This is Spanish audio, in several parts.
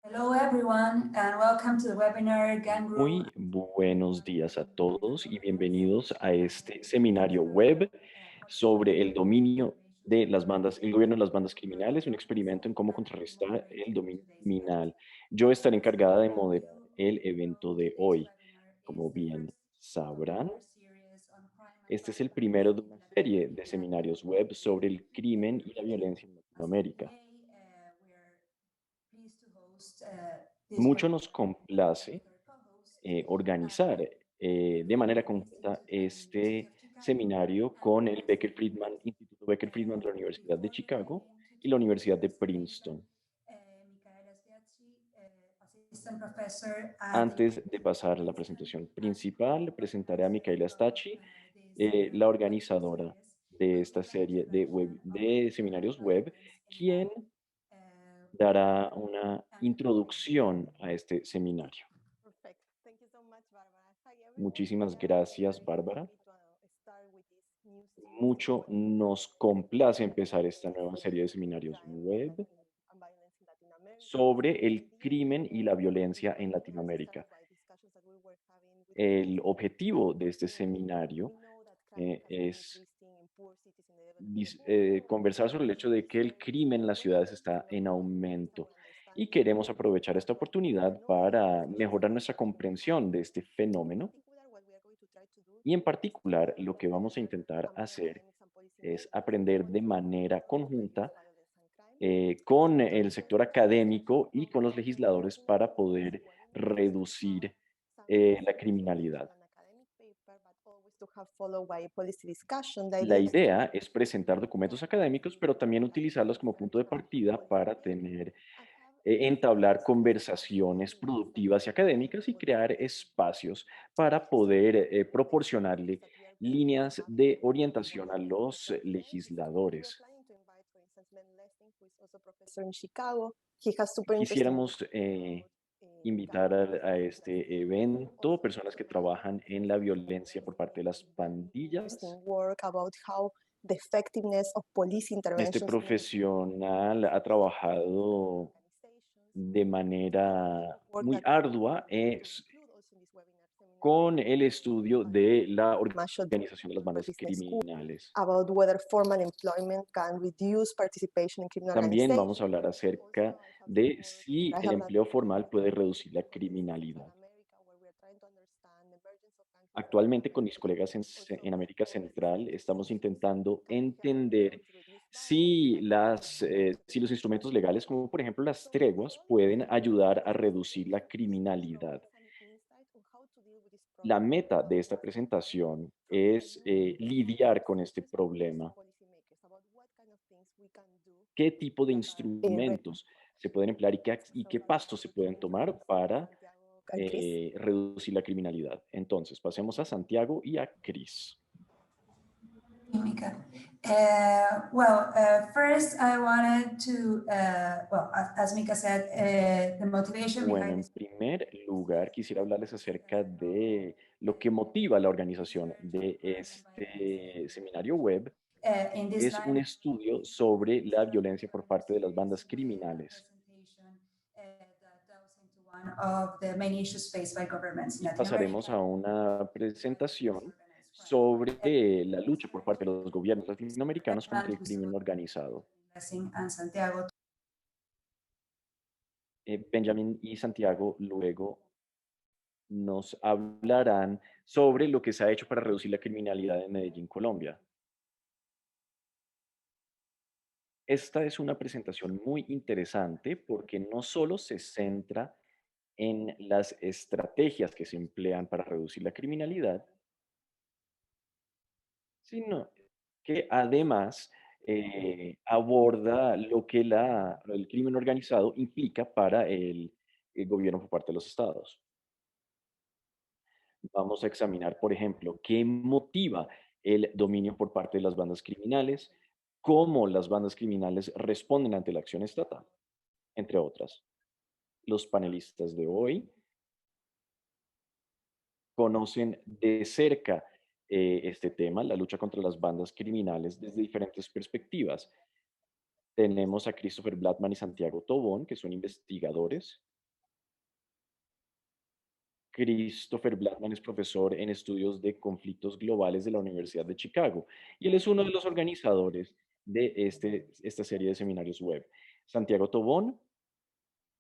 Hello everyone and welcome to the webinar Gangru. Muy buenos días a todos y bienvenidos a este seminario web sobre el dominio de las bandas, el gobierno de las bandas criminales, un experimento en cómo contrarrestar el dominio criminal. Yo estaré encargada de moderar el evento de hoy. Como bien sabrán, este es el primero de una serie de seminarios web sobre el crimen y la violencia en Latinoamérica. Mucho nos complace organizar de manera conjunta este seminario con el Becker Friedman, Instituto Becker Friedman de la Universidad de Chicago y la Universidad de Princeton. Antes de pasar a la presentación principal, presentaré a Micaela Stacci, la organizadora de esta serie de seminarios web, quien dará una introducción a este seminario. Perfect. Thank you so much, Barbara. Hi, everyone. Muchísimas gracias, Very Bárbara. happy to start with this new series Mucho for nos complace empezar esta nueva serie de seminarios crime web and violence in Latin America. sobre el This crimen y la violencia en was Latinoamérica. inspired by discussions that we were having with El colleagues. objetivo de este We seminario know that crime has been es increasing in poor cities in the developing world, conversar sobre el hecho de que el crimen en las ciudades está en aumento y queremos aprovechar esta oportunidad para mejorar nuestra comprensión de este fenómeno. Y en particular, lo que vamos a intentar hacer es aprender de manera conjunta con el sector académico y con los legisladores para poder reducir la criminalidad. La idea es presentar documentos académicos, pero también utilizarlos como punto de partida para tener, entablar conversaciones productivas y académicas y crear espacios para poder proporcionarle líneas de orientación a los legisladores. Quisiéramos invitar a este evento personas que trabajan en la violencia por parte de las pandillas. Este profesional ha trabajado de manera muy ardua con el estudio de la organización de las bandas criminales. About whether formal employment can reduce participation in criminal También vamos a organization. hablar acerca de si el empleo formal puede reducir la criminalidad. Actualmente con mis colegas en América Central estamos intentando entender si los instrumentos legales, como por ejemplo las treguas, pueden ayudar a reducir la criminalidad. La meta de esta presentación es lidiar con este problema. ¿Qué tipo de instrumentos se pueden emplear y qué pasos se pueden tomar para reducir la criminalidad? Entonces, pasemos a Santiago y a Cris. Mika. First I wanted to, as Mika said, the motivation Bueno, behind en this. primer lugar, quisiera hablarles acerca de lo que motiva la organización de este seminario web. In this Es un line, estudio sobre la violencia por parte de las bandas criminales. One of the main issues faced by governments in Y Latin pasaremos America. a una presentación sobre la lucha por parte de los gobiernos latinoamericanos contra el crimen organizado. And Santiago. Benjamin y Santiago luego nos hablarán sobre lo que se ha hecho para reducir la criminalidad en Medellín, Colombia. Esta es una presentación muy interesante porque no solo se centra en las estrategias que se emplean para reducir la criminalidad, sino que además aborda lo que el crimen organizado implica para el gobierno por parte de los estados. Vamos a examinar, por ejemplo, qué motiva el dominio por parte de las bandas criminales, cómo las bandas criminales responden ante la acción estatal, entre otras. Los panelistas de hoy conocen de cerca este tema, la lucha contra las bandas criminales, desde diferentes perspectivas. Tenemos a Christopher Blattman y Santiago Tobón, que son investigadores Christopher Blackman es profesor en estudios de conflictos globales de la Universidad de Chicago y él es uno de los organizadores de esta serie de seminarios web. Santiago Tobón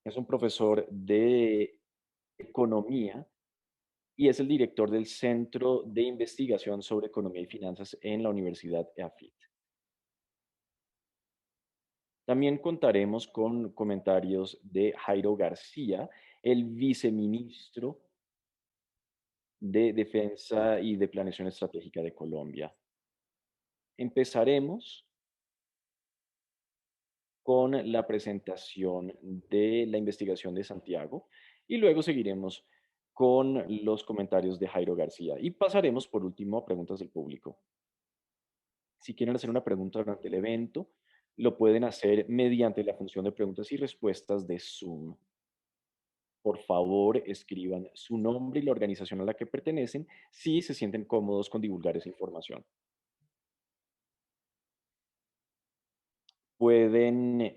es un profesor de economía y es el director del Centro de Investigación sobre Economía y Finanzas en la Universidad EAFIT. También contaremos con comentarios de Jairo García, el viceministro de Defensa y de Planeación Estratégica de Colombia. Empezaremos con la presentación de la investigación de Santiago y luego seguiremos con los comentarios de Jairo García y pasaremos por último a preguntas del público. Si quieren hacer una pregunta durante el evento, lo pueden hacer mediante la función de preguntas y respuestas de Zoom. Por favor, escriban su nombre y la organización a la que pertenecen si se sienten cómodos con divulgar esa información. Pueden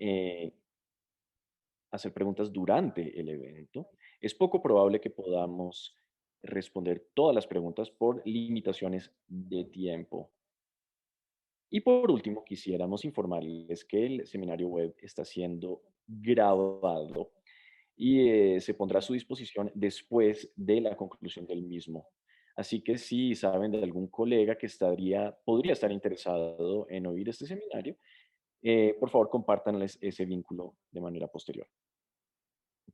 hacer preguntas durante el evento. Es poco probable que podamos responder todas las preguntas por limitaciones de tiempo. Y por último, quisiéramos informarles que el seminario web está siendo grabado y se pondrá a su disposición después de la conclusión del mismo. Así que si saben de algún colega que podría estar interesado en oír este seminario, por favor compártanles ese vínculo de manera posterior.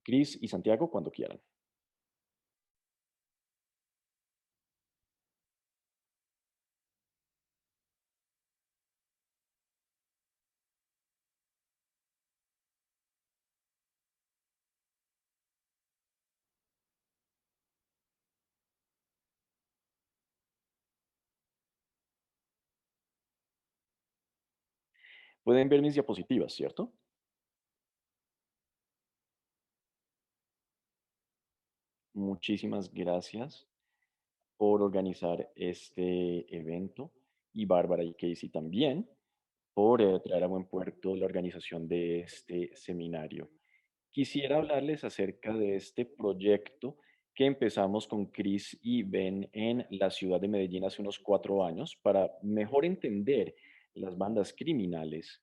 Cris y Santiago, cuando quieran. Pueden ver mis diapositivas, ¿cierto? Muchísimas gracias por organizar este evento y Bárbara y Casey también por traer a buen puerto la organización de este seminario. Quisiera hablarles acerca de este proyecto que empezamos con Chris y Ben en la ciudad de Medellín hace unos 4 años para mejor entender las bandas criminales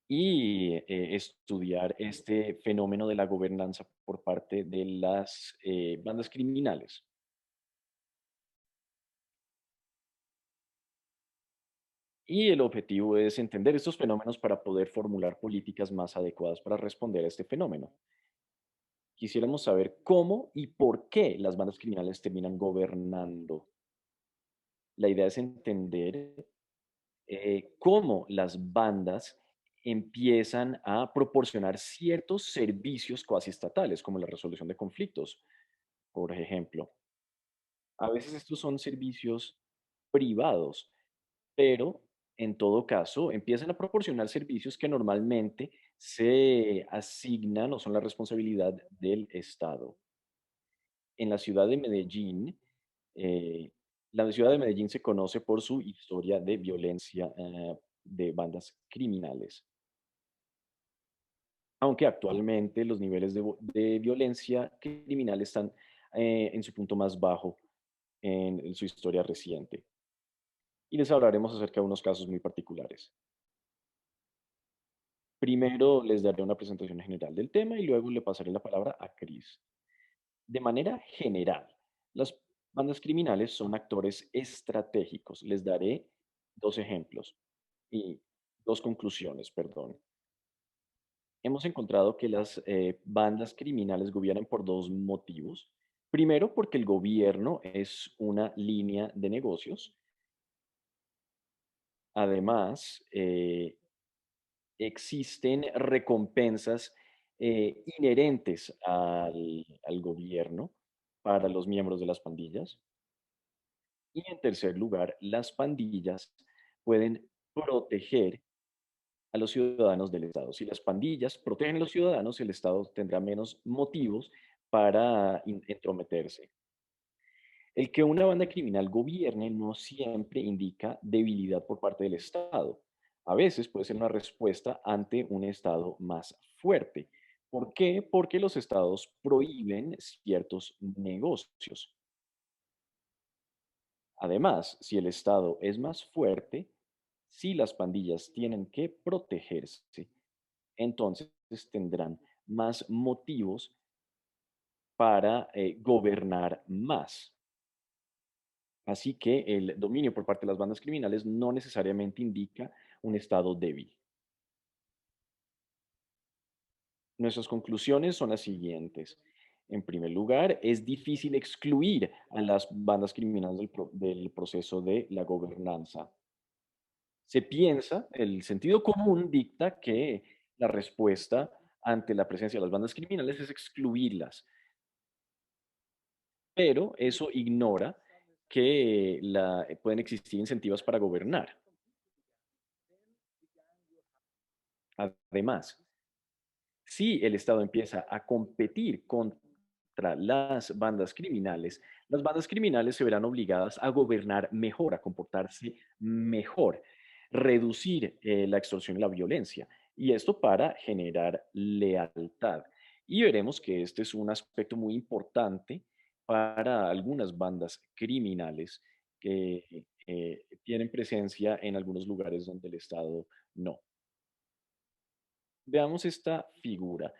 y estudiar este fenómeno de la gobernanza por parte de las bandas criminales. Y el objetivo es entender estos fenómenos para poder formular políticas más adecuadas para responder a este fenómeno. Quisiéramos saber cómo y por qué las bandas criminales terminan gobernando. La idea es entender cómo las bandas empiezan a proporcionar ciertos servicios cuasi estatales, como la resolución de conflictos, por ejemplo. A veces estos son servicios privados, pero en todo caso empiezan a proporcionar servicios que normalmente se asignan o son la responsabilidad del Estado. En la ciudad de Medellín, eh, la ciudad de Medellín se conoce por su historia de violencia de bandas criminales, aunque actualmente los niveles de violencia criminal están en su punto más bajo en su historia reciente. Y les hablaremos acerca de unos casos muy particulares. Primero les daré una presentación general del tema y luego le pasaré la palabra a Chris. De manera general, las bandas criminales son actores estratégicos. Les daré dos ejemplos y dos conclusiones, perdón. Hemos encontrado que las bandas criminales gobiernan por dos motivos. Primero, porque el gobierno es una línea de negocios. Además, existen recompensas inherentes al gobierno para los miembros de las pandillas. Y en tercer lugar, las pandillas pueden proteger a los ciudadanos del Estado. Si las pandillas protegen a los ciudadanos, el Estado tendrá menos motivos para entrometerse. El que una banda criminal gobierne no siempre indica debilidad por parte del Estado. A veces puede ser una respuesta ante un Estado más fuerte. ¿Por qué? Porque los estados prohíben ciertos negocios. Además, si el estado es más fuerte, si las pandillas tienen que protegerse, entonces tendrán más motivos para gobernar más. Así que el dominio por parte de las bandas criminales no necesariamente indica un estado débil. Nuestras conclusiones son las siguientes. En primer lugar, es difícil excluir a las bandas criminales del proceso de la gobernanza. Se piensa, el sentido común dicta que la respuesta ante la presencia de las bandas criminales es excluirlas, pero eso ignora que pueden existir incentivos para gobernar. Además, si el Estado empieza a competir contra las bandas criminales se verán obligadas a gobernar mejor, a comportarse mejor, reducir la extorsión y la violencia, y esto para generar lealtad. Y veremos que este es un aspecto muy importante para algunas bandas criminales que tienen presencia en algunos lugares donde el Estado no. Veamos esta figura.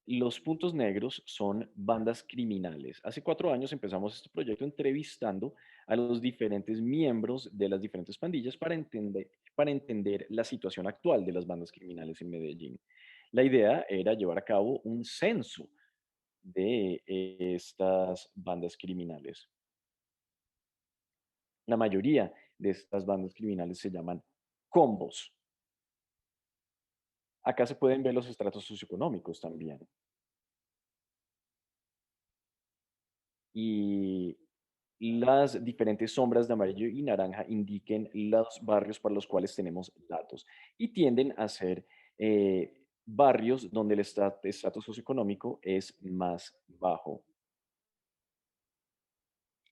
Los puntos negros son bandas criminales. Hace 4 años empezamos este proyecto entrevistando a los diferentes miembros de las diferentes pandillas para entender la situación actual de las bandas criminales en Medellín. La idea era llevar a cabo un censo de estas bandas criminales. La mayoría de estas bandas criminales se llaman combos. Acá se pueden ver los estratos socioeconómicos también. Y las diferentes sombras de amarillo y naranja indiquen los barrios para los cuales tenemos datos y tienden a ser barrios donde el estatus socioeconómico es más bajo.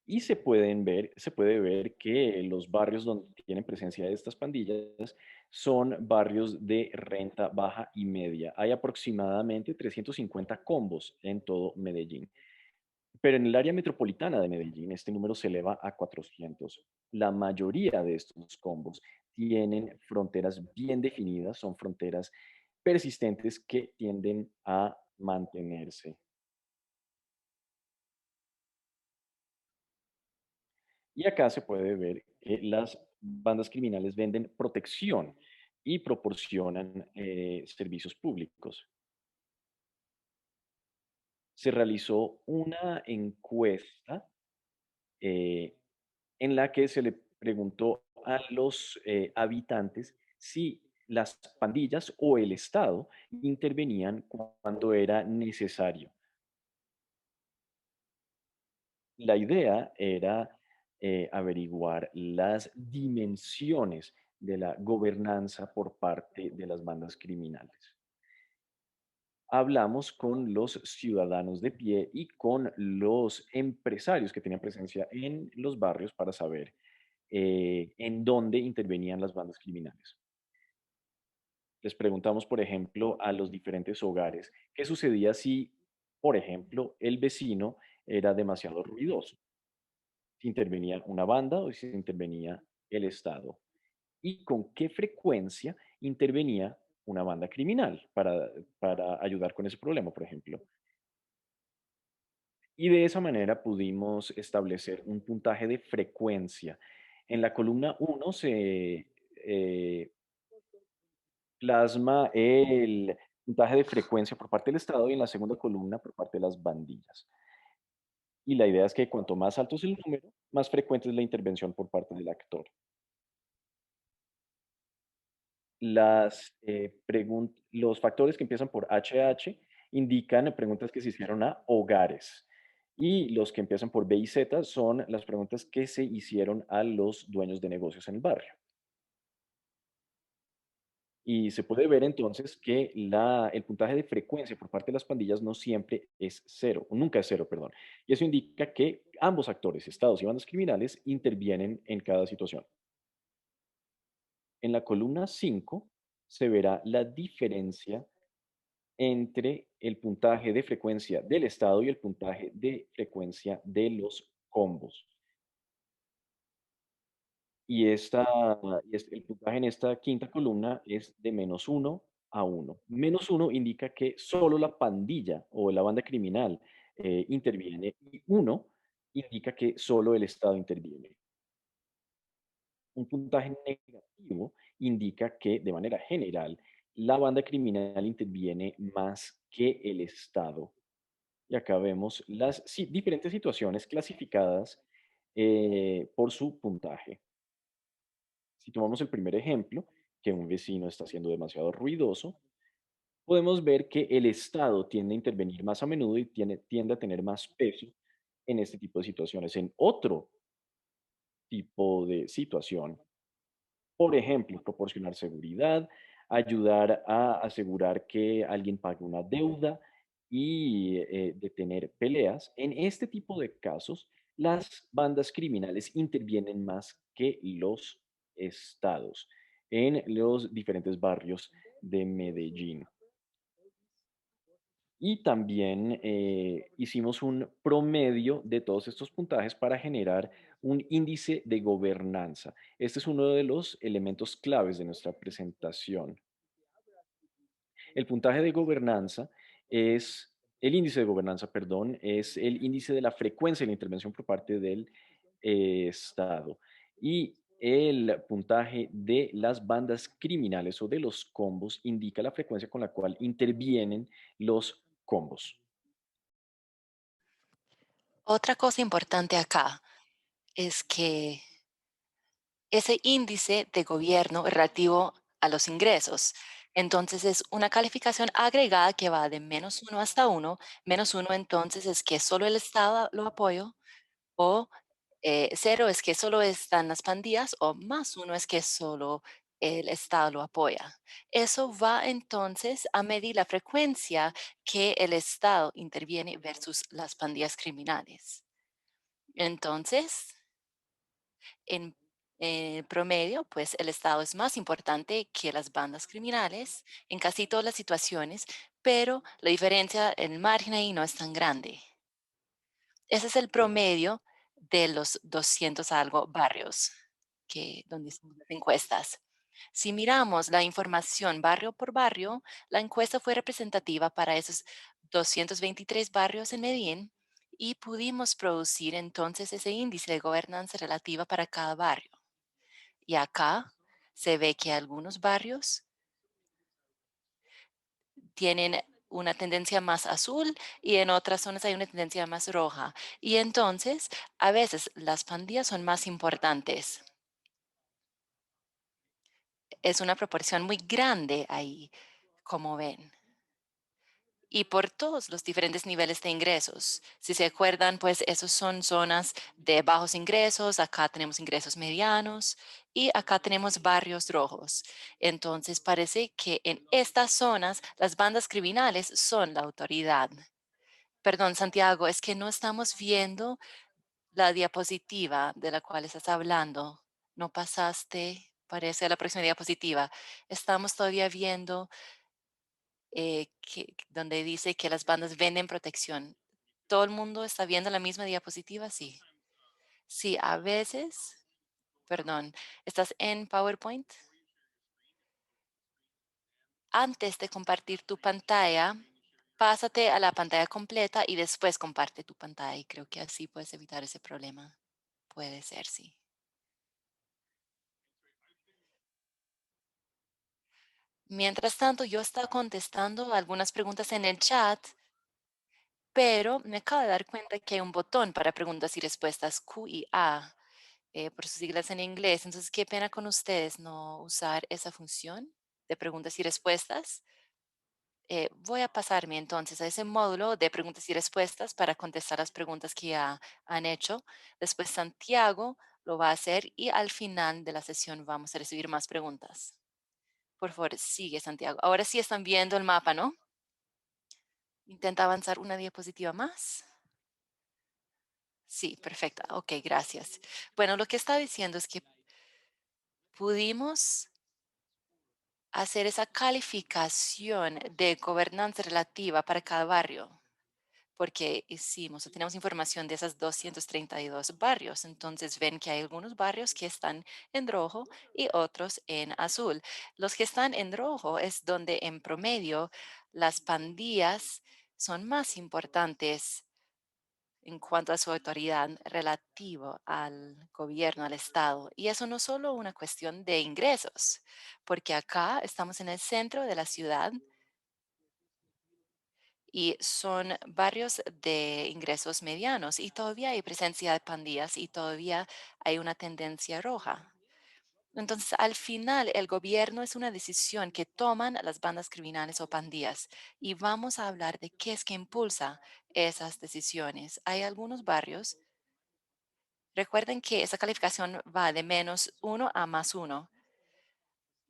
Y se puede ver que los barrios donde tienen presencia de estas pandillas son barrios de renta baja y media. Hay aproximadamente 350 combos en todo Medellín. Pero en el área metropolitana de Medellín, este número se eleva a 400. La mayoría de estos combos tienen fronteras bien definidas, son fronteras persistentes que tienden a mantenerse. Y acá se puede ver que las bandas criminales venden protección y proporcionan servicios públicos. Se realizó una encuesta eh, en la que se le preguntó a los habitantes si las pandillas o el Estado intervenían cuando era necesario. La idea era averiguar las dimensiones de la gobernanza por parte de las bandas criminales. Hablamos con los ciudadanos de pie y con los empresarios que tenían presencia en los barrios para saber en dónde intervenían las bandas criminales. Les preguntamos, por ejemplo, a los diferentes hogares, ¿qué sucedía si, por ejemplo, el vecino era demasiado ruidoso? Si intervenía una banda o si intervenía el Estado. ¿Y con qué frecuencia intervenía una banda criminal para ayudar con ese problema, por ejemplo? Y de esa manera pudimos establecer un puntaje de frecuencia. En la columna uno se plasma el puntaje de frecuencia por parte del Estado y en la segunda columna por parte de las bandillas. Y la idea es que cuanto más alto es el número, más frecuente es la intervención por parte del actor. Los factores que empiezan por HH indican preguntas que se hicieron a hogares. Y los que empiezan por B y Z son las preguntas que se hicieron a los dueños de negocios en el barrio. Y se puede ver entonces que el puntaje de frecuencia por parte de las pandillas no siempre es cero, o nunca es cero, perdón. Y eso indica que ambos actores, estados y bandas criminales, intervienen en cada situación. En la columna 5 se verá la diferencia entre el puntaje de frecuencia del estado y el puntaje de frecuencia de los combos. El puntaje en esta quinta columna es de -1 a 1. -1 indica que solo la pandilla o la banda criminal interviene, y 1 indica que solo el Estado interviene. Un puntaje negativo indica que, de manera general, la banda criminal interviene más que el Estado. Y acá vemos las diferentes situaciones clasificadas por su puntaje. Si tomamos el primer ejemplo, que un vecino está siendo demasiado ruidoso, podemos ver que el Estado tiende a intervenir más a menudo y tiende a tener más peso en este tipo de situaciones. En otro tipo de situación, por ejemplo, proporcionar seguridad, ayudar a asegurar que alguien pague una deuda y detener peleas. En este tipo de casos, las bandas criminales intervienen más que los estados en los diferentes barrios de Medellín. Y también hicimos un promedio de todos estos puntajes para generar un índice de gobernanza. Este es uno de los elementos claves de nuestra presentación. El puntaje de gobernanza es, el índice de gobernanza, perdón, es el índice de la frecuencia de la intervención por parte del Estado. Y el puntaje de las bandas criminales o de los combos indica la frecuencia con la cual intervienen los combos. Otra cosa importante acá es que ese índice de gobierno relativo a los ingresos. Entonces es una calificación agregada que va de -1 hasta 1. -1 entonces es que solo el Estado lo apoya, o 0 es que solo están las pandillas, o +1 es que solo el Estado lo apoya. Eso va entonces a medir la frecuencia que el Estado interviene versus las pandillas criminales. Entonces, en promedio, pues el Estado es más importante que las bandas criminales en casi todas las situaciones, pero la diferencia, el margen ahí no es tan grande. Ese es el promedio de los 200 algo barrios donde hicimos las encuestas. Si miramos la información barrio por barrio, la encuesta fue representativa para esos 223 barrios en Medellín, y pudimos producir entonces ese índice de gobernanza relativa para cada barrio. Y acá se ve que algunos barrios tienen una tendencia más azul y en otras zonas hay una tendencia más roja. Y entonces, a veces las pandillas son más importantes. Es una proporción muy grande ahí, como ven. Y por todos los diferentes niveles de ingresos. Si se acuerdan, pues esos son zonas de bajos ingresos, acá tenemos ingresos medianos y acá tenemos barrios rojos. Entonces parece que en estas zonas las bandas criminales son la autoridad. Perdón, Santiago, es que no estamos viendo la diapositiva de la cual estás hablando. No pasaste, parece, a la próxima diapositiva. Estamos todavía viendo donde dice que las bandas venden protección. ¿Todo el mundo está viendo la misma diapositiva? Sí. Sí, a veces, perdón, ¿estás en PowerPoint? Antes de compartir tu pantalla, pásate a la pantalla completa y después comparte tu pantalla. Y creo que así puedes evitar ese problema. Puede ser, sí. Mientras tanto, yo estaba contestando algunas preguntas en el chat, pero me acabo de dar cuenta que hay un botón para preguntas y respuestas Q y A, por sus siglas en inglés. Entonces, qué pena con ustedes no usar esa función de preguntas y respuestas. Voy a pasarme entonces a ese módulo de preguntas y respuestas para contestar las preguntas que ya han hecho. Después Santiago lo va a hacer y al final de la sesión vamos a recibir más preguntas. Por favor, sigue, Santiago. Ahora sí están viendo el mapa, ¿no? Intenta avanzar una diapositiva más. Sí, perfecta. Ok, gracias. Bueno, lo que estaba diciendo es que pudimos hacer esa calificación de gobernanza relativa para cada barrio, porque hicimos, tenemos información de esas 232 barrios. Entonces ven que hay algunos barrios que están en rojo y otros en azul. Los que están en rojo es donde en promedio las pandillas son más importantes en cuanto a su autoridad relativo al gobierno, al Estado. Y eso no es solo una cuestión de ingresos, porque acá estamos en el centro de la ciudad y son barrios de ingresos medianos y todavía hay presencia de pandillas y todavía hay una tendencia roja. Entonces, al final, el gobierno es una decisión que toman las bandas criminales o pandillas y vamos a hablar de qué es que impulsa esas decisiones. Hay algunos barrios. Recuerden que esa calificación va de -1 a +1.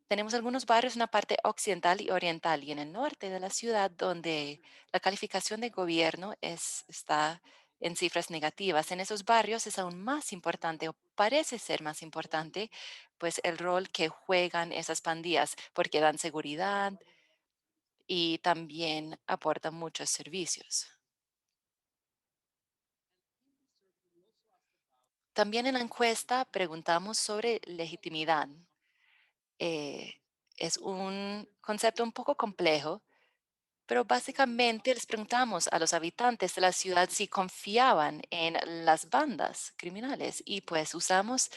Tenemos algunos barrios en la parte occidental y oriental y en el norte de la ciudad donde la calificación de gobierno está en cifras negativas. En esos barrios es aún más importante o parece ser más importante pues el rol que juegan esas pandillas porque dan seguridad y también aportan muchos servicios. También en la encuesta preguntamos sobre legitimidad. eh, es un concepto un poco complejo, pero básicamente les preguntamos a los habitantes de la ciudad si confiaban en las bandas criminales y pues usamos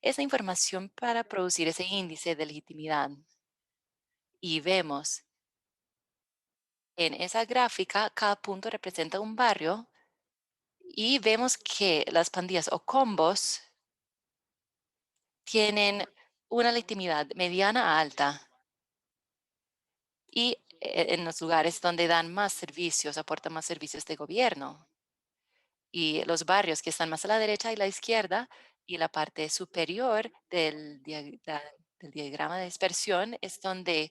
esa información para producir ese índice de legitimidad. Y vemos en esa gráfica, cada punto representa un barrio y vemos que las pandillas o combos tienen una legitimidad mediana a alta y en los lugares donde dan más servicios, aportan más servicios de gobierno. Y los barrios que están más a la derecha y la izquierda y la parte superior del diagrama de dispersión es donde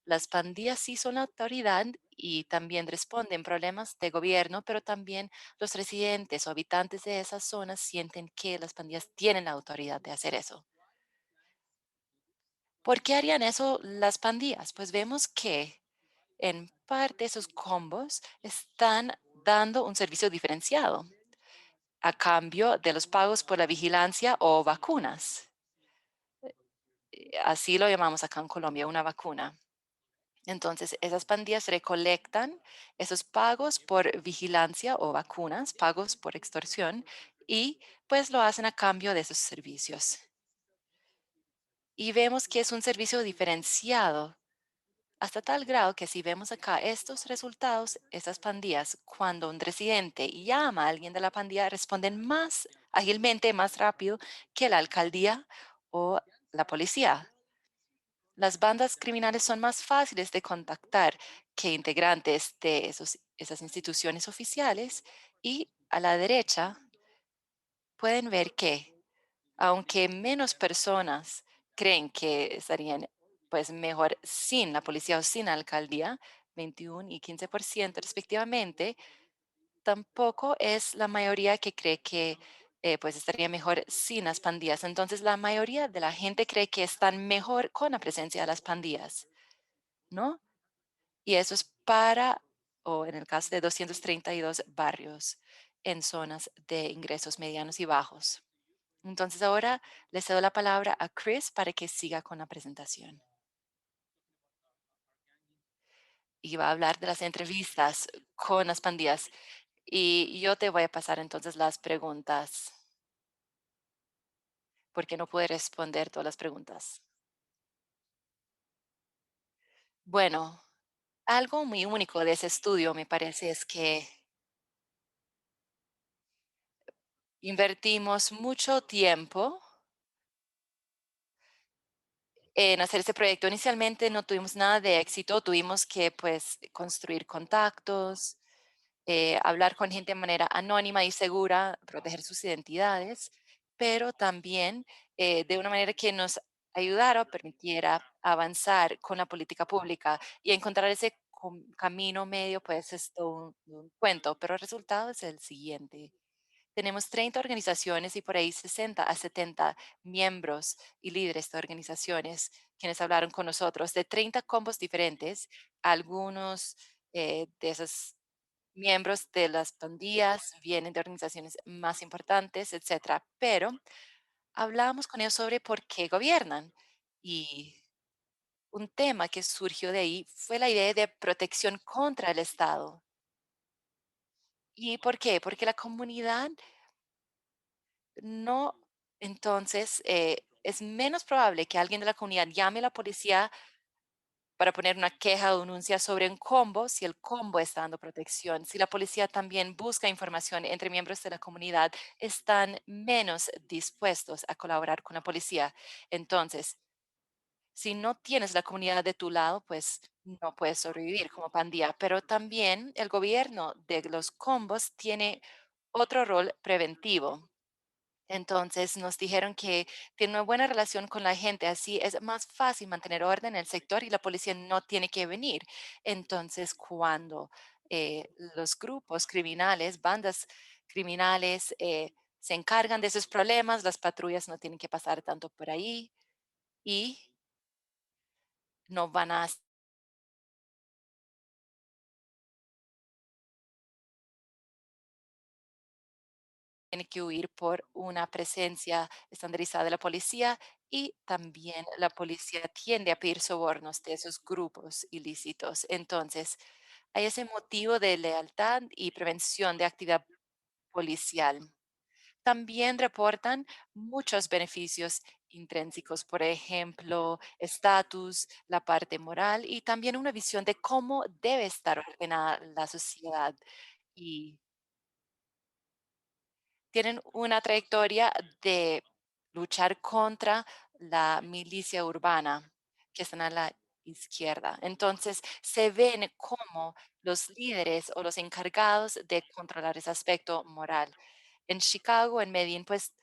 las pandillas sí son la autoridad y también responden problemas de gobierno, pero también los residentes o habitantes de esas zonas sienten que las pandillas tienen la autoridad de hacer eso. ¿Por qué harían eso las pandillas? Pues vemos que en parte esos combos están dando un servicio diferenciado a cambio de los pagos por la vigilancia o vacunas. Así lo llamamos acá en Colombia, una vacuna. Entonces, esas pandillas recolectan esos pagos por vigilancia o vacunas, pagos por extorsión, y pues lo hacen a cambio de esos servicios. Y vemos que es un servicio diferenciado hasta tal grado que si vemos acá estos resultados, esas pandillas, cuando un residente llama a alguien de la pandilla, responden más ágilmente, más rápido que la alcaldía o la policía. Las bandas criminales son más fáciles de contactar que integrantes de esas instituciones oficiales y a la derecha pueden ver que aunque menos personas creen que estarían pues mejor sin la policía o sin la alcaldía, 21 y 15% respectivamente, tampoco es la mayoría que cree que pues estaría mejor sin las pandillas. Entonces la mayoría de la gente cree que están mejor con la presencia de las pandillas, ¿no? Y eso es o en el caso de 232 barrios en zonas de ingresos medianos y bajos. Entonces ahora le cedo la palabra a Chris para que siga con la presentación. Y va a hablar de las entrevistas con las pandillas. Y yo te voy a pasar entonces las preguntas, porque no pude responder todas las preguntas. Bueno, algo muy único de ese estudio, me parece, es que invertimos mucho tiempo en hacer este proyecto. Inicialmente no tuvimos nada de éxito, tuvimos que pues construir contactos, hablar con gente de manera anónima y segura, proteger sus identidades, pero también de una manera que nos ayudara o permitiera avanzar con la política pública y encontrar ese camino medio, pues es todo un cuento, pero el resultado es el siguiente. tenemos 30 organizaciones y por ahí 60 a 70 miembros y líderes de organizaciones quienes hablaron con nosotros de 30 combos diferentes. Algunos de esos miembros de las pandillas vienen de organizaciones más importantes, etcétera. Pero hablábamos con ellos sobre por qué gobiernan. Y un tema que surgió de ahí fue la idea de protección contra el Estado. ¿Y por qué? Porque la comunidad no, entonces es menos probable que alguien de la comunidad llame a la policía para poner una queja o denuncia sobre un combo si el combo está dando protección. Si la policía también busca información entre miembros de la comunidad, están menos dispuestos a colaborar con la policía. Entonces, si no tienes la comunidad de tu lado, pues no puedes sobrevivir como pandilla. Pero también el gobierno de los combos tiene otro rol preventivo. Entonces nos dijeron que tiene una buena relación con la gente, así es más fácil mantener orden en el sector y la policía no tiene que venir. Entonces, cuando los grupos criminales, bandas criminales, se encargan de esos problemas, las patrullas no tienen que pasar tanto por ahí y no van a tiene que huir por una presencia estandarizada de la policía y también la policía tiende a pedir sobornos de esos grupos ilícitos. Entonces, hay ese motivo de lealtad y prevención de actividad policial. También reportan muchos beneficios intrínsecos, por ejemplo, estatus, la parte moral y también una visión de cómo debe estar ordenada la sociedad. Y tienen una trayectoria de luchar contra la milicia urbana que están a la izquierda. Entonces, se ven como los líderes o los encargados de controlar ese aspecto moral. En Chicago, en Medellín, pues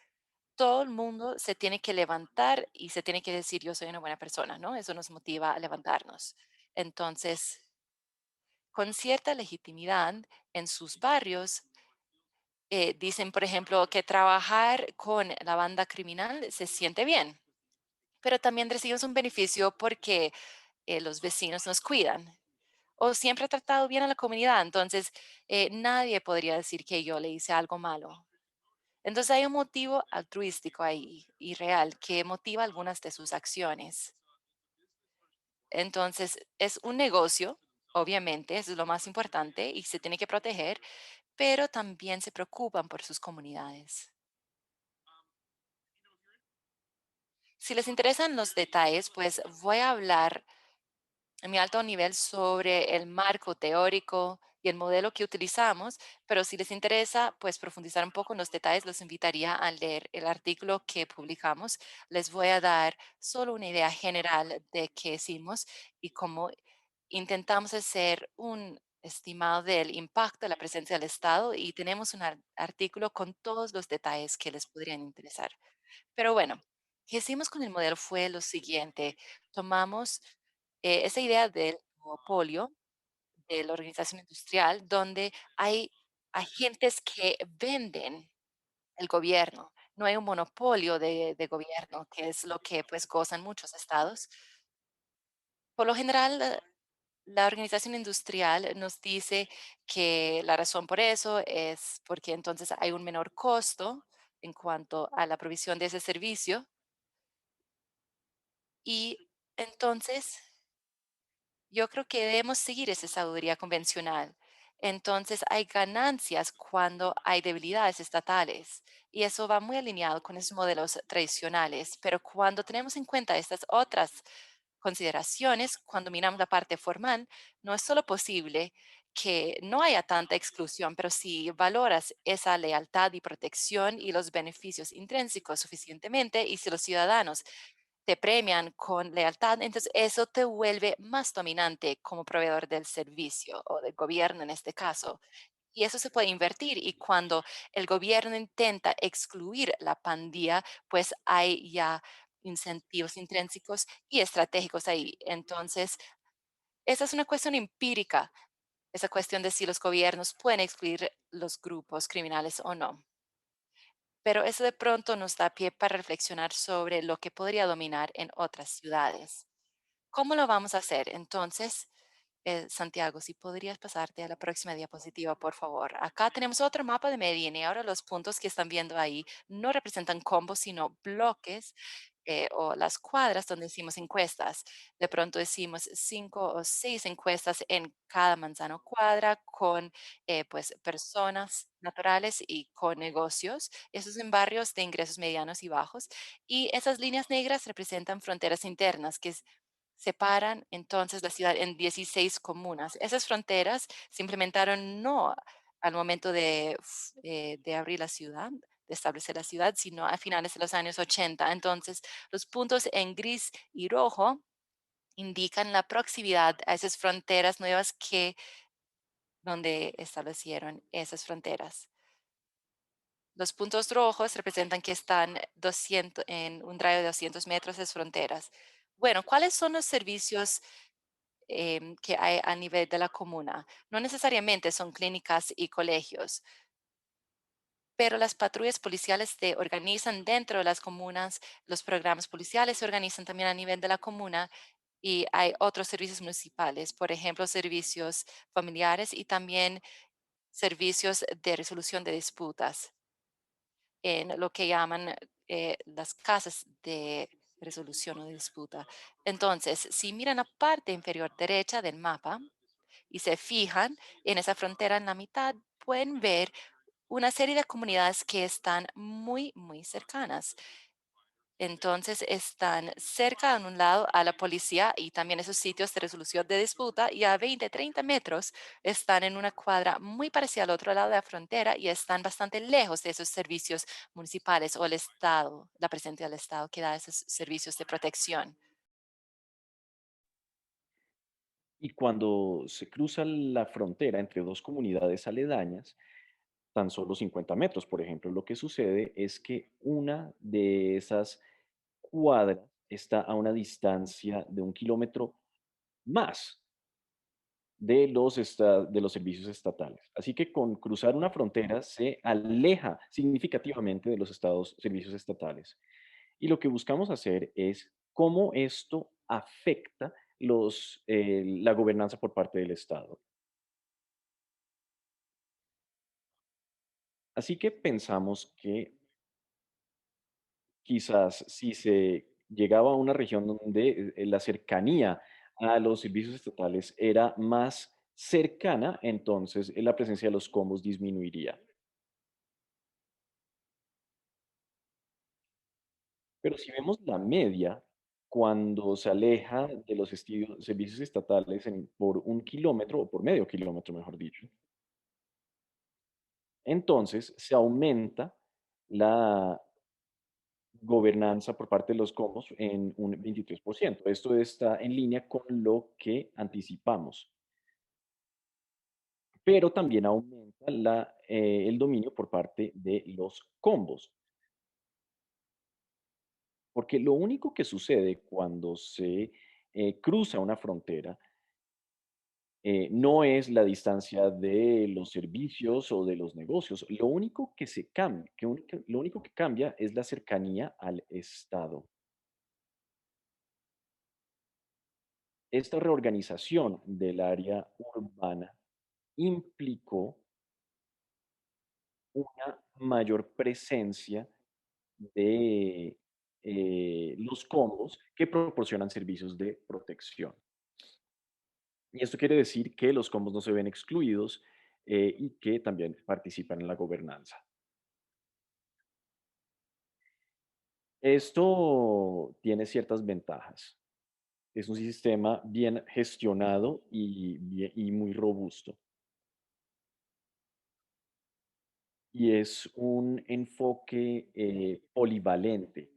todo el mundo se tiene que levantar y se tiene que decir, yo soy una buena persona, ¿no? Eso nos motiva a levantarnos. Entonces, con cierta legitimidad en sus barrios, dicen, por ejemplo, que trabajar con la banda criminal se siente bien, pero también recibimos un beneficio porque los vecinos nos cuidan. O siempre he tratado bien a la comunidad, entonces nadie podría decir que yo le hice algo malo. Entonces hay un motivo altruístico ahí y real que motiva algunas de sus acciones. Entonces es un negocio, obviamente, eso es lo más importante y se tiene que proteger, pero también se preocupan por sus comunidades. Si les interesan los detalles, pues voy a hablar en mi alto nivel sobre el marco teórico y el modelo que utilizamos, pero si les interesa, pues profundizar un poco en los detalles, los invitaría a leer el artículo que publicamos. Les voy a dar solo una idea general de qué hicimos y cómo intentamos hacer un estimado del impacto de la presencia del Estado y tenemos un artículo con todos los detalles que les podrían interesar. Pero bueno, ¿qué hicimos con el modelo? Fue lo siguiente. Tomamos esa idea del monopolio de la organización industrial, donde hay agentes que venden el gobierno. No hay un monopolio de gobierno, que es lo que pues gozan muchos estados. Por lo general, la organización industrial nos dice que la razón por eso es porque entonces hay un menor costo en cuanto a la provisión de ese servicio. Y entonces, yo creo que debemos seguir esa sabiduría convencional. Entonces, hay ganancias cuando hay debilidades estatales y eso va muy alineado con esos modelos tradicionales. Pero cuando tenemos en cuenta estas otras consideraciones, cuando miramos la parte formal, no es solo posible que no haya tanta exclusión, pero si valoras esa lealtad y protección y los beneficios intrínsecos suficientemente y si los ciudadanos te premian con lealtad, entonces eso te vuelve más dominante como proveedor del servicio o del gobierno en este caso. Y eso se puede invertir. Y cuando el gobierno intenta excluir la pandilla, pues hay ya incentivos intrínsecos y estratégicos ahí. Entonces, esa es una cuestión empírica, esa cuestión de si los gobiernos pueden excluir los grupos criminales o no. pero eso de pronto nos da pie para reflexionar sobre lo que podría dominar en otras ciudades. ¿Cómo lo vamos a hacer? Entonces, Santiago, si podrías pasarte a la próxima diapositiva, por favor. Acá tenemos otro mapa de Medellín y ahora los puntos que están viendo ahí no representan combos, sino bloques o las cuadras donde hicimos encuestas. De pronto decimos 5 o 6 encuestas en cada manzana o cuadra con pues personas naturales y con negocios. Esos en barrios de ingresos medianos y bajos. Y esas líneas negras representan fronteras internas, que separan entonces la ciudad en 16 comunas. Esas fronteras se implementaron no al momento de abrir la ciudad, de establecer la ciudad, sino a finales de los años 80. Entonces, los puntos en gris y rojo indican la proximidad a esas fronteras nuevas que donde establecieron esas fronteras. Los puntos rojos representan que están 200, en un radio de 200 metros de fronteras. Bueno, ¿cuáles son los servicios que hay a nivel de la comuna? No necesariamente son clínicas y colegios, pero las patrullas policiales se organizan dentro de las comunas, los programas policiales se organizan también a nivel de la comuna y hay otros servicios municipales, por ejemplo, servicios familiares y también servicios de resolución de disputas en lo que llaman las casas de resolución o de disputa. Entonces, si miran la parte inferior derecha del mapa y se fijan en esa frontera en la mitad, pueden ver una serie de comunidades que están muy, muy cercanas. Entonces están cerca en un lado a la policía y también esos sitios de resolución de disputa y a 20, 30 metros están en una cuadra muy parecida al otro lado de la frontera y están bastante lejos de esos servicios municipales o el Estado, la presencia del Estado que da esos servicios de protección. Y cuando se cruza la frontera entre dos comunidades aledañas, tan solo 50 metros, por ejemplo, lo que sucede es que una de esas cuadras está a una distancia de 1 kilómetro más de los servicios estatales. Así que con cruzar una frontera se aleja significativamente de los servicios estatales. Y lo que buscamos hacer es cómo esto afecta la gobernanza por parte del Estado. Así que pensamos que quizás si se llegaba a una región donde la cercanía a los servicios estatales era más cercana, entonces la presencia de los combos disminuiría. Pero si vemos la media, cuando se aleja de los servicios estatales por 1 kilómetro, o por medio kilómetro, mejor dicho, entonces se aumenta la gobernanza por parte de los combos en un 23%. Esto está en línea con lo que anticipamos, pero también aumenta el dominio por parte de los combos, porque lo único que sucede cuando se cruza una frontera no es la distancia de los servicios o de los negocios. Lo único que se cambia, lo único que cambia es la cercanía al Estado. Esta reorganización del área urbana implicó una mayor presencia de los combos que proporcionan servicios de protección. Y esto quiere decir que los combos no se ven excluidos y que también participan en la gobernanza. Esto tiene ciertas ventajas. Es un sistema bien gestionado y muy robusto. Y es un enfoque polivalente.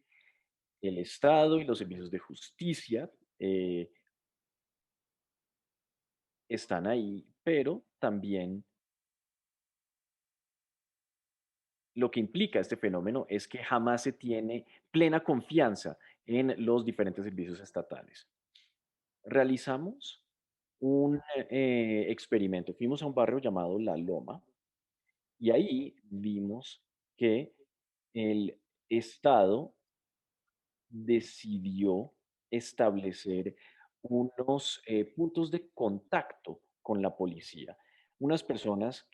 El Estado y los servicios de justicia están ahí, pero también lo que implica este fenómeno es que jamás se tiene plena confianza en los diferentes servicios estatales. Realizamos un experimento. Fuimos a un barrio llamado La Loma y ahí vimos que el Estado decidió establecer unos puntos de contacto con la policía, unas personas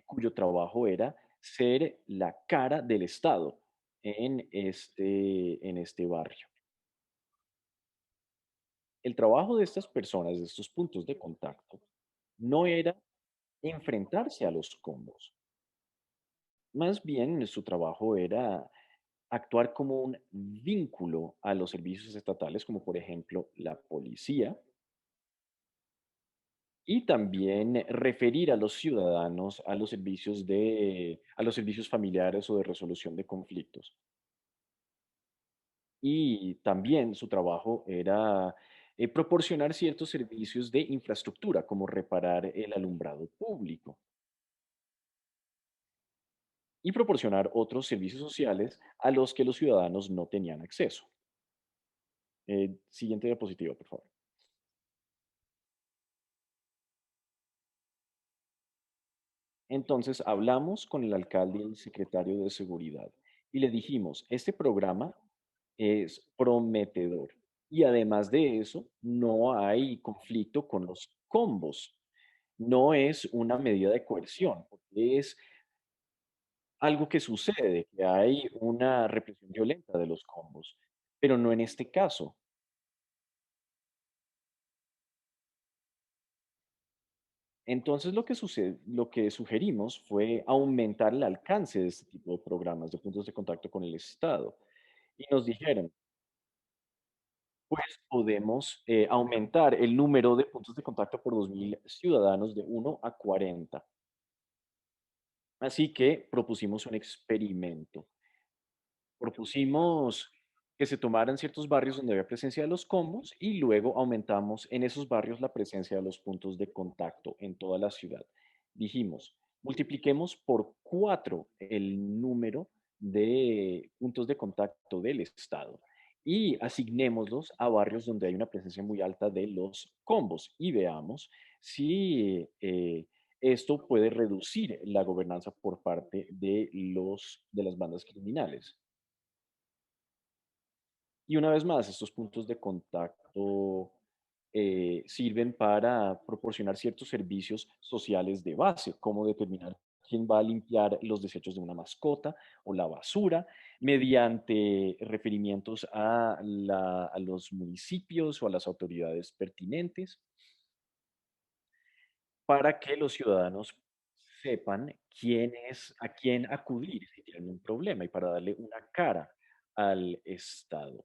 cuyo trabajo era ser la cara del Estado en este barrio. El trabajo de estas personas, de estos puntos de contacto, no era enfrentarse a los combos, más bien su trabajo era actuar como un vínculo a los servicios estatales, como por ejemplo la policía, y también referir a los ciudadanos a los servicios familiares o de resolución de conflictos. Y también su trabajo era proporcionar ciertos servicios de infraestructura, como reparar el alumbrado público y proporcionar otros servicios sociales a los que los ciudadanos no tenían acceso. Siguiente diapositiva, por favor. Entonces hablamos con el alcalde y el secretario de seguridad y le dijimos, este programa es prometedor y además de eso, no hay conflicto con los combos. No es una medida de coerción, porque es algo que sucede, que hay una represión violenta de los combos, pero no en este caso. Entonces, lo que sugerimos fue aumentar el alcance de este tipo de programas, de puntos de contacto con el Estado. Y nos dijeron, pues podemos aumentar el número de puntos de contacto por 2.000 ciudadanos de 1 a 40. Así que propusimos un experimento. Propusimos que se tomaran ciertos barrios donde había presencia de los combos y luego aumentamos en esos barrios la presencia de los puntos de contacto en toda la ciudad. Dijimos, multipliquemos por 4 el número de puntos de contacto del Estado y asignémoslos a barrios donde hay una presencia muy alta de los combos y veamos si esto puede reducir la gobernanza por parte de las bandas criminales. Y una vez más, estos puntos de contacto sirven para proporcionar ciertos servicios sociales de base, como determinar quién va a limpiar los desechos de una mascota o la basura, mediante referimientos a los municipios o a las autoridades pertinentes, para que los ciudadanos sepan a quién acudir si tienen un problema y para darle una cara al Estado.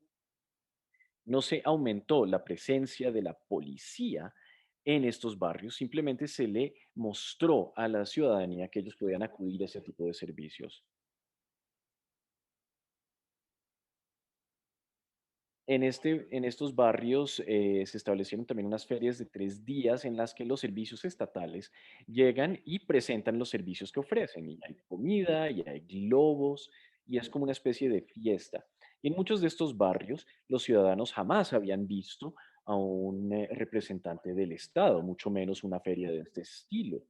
No se aumentó la presencia de la policía en estos barrios, simplemente se le mostró a la ciudadanía que ellos podían acudir a ese tipo de servicios. En estos barrios se establecieron también unas ferias de 3 días en las que los servicios estatales llegan y presentan los servicios que ofrecen. Y hay comida, y hay globos, y es como una especie de fiesta. Y en muchos de estos barrios, los ciudadanos jamás habían visto a un representante del Estado, mucho menos una feria de este estilo.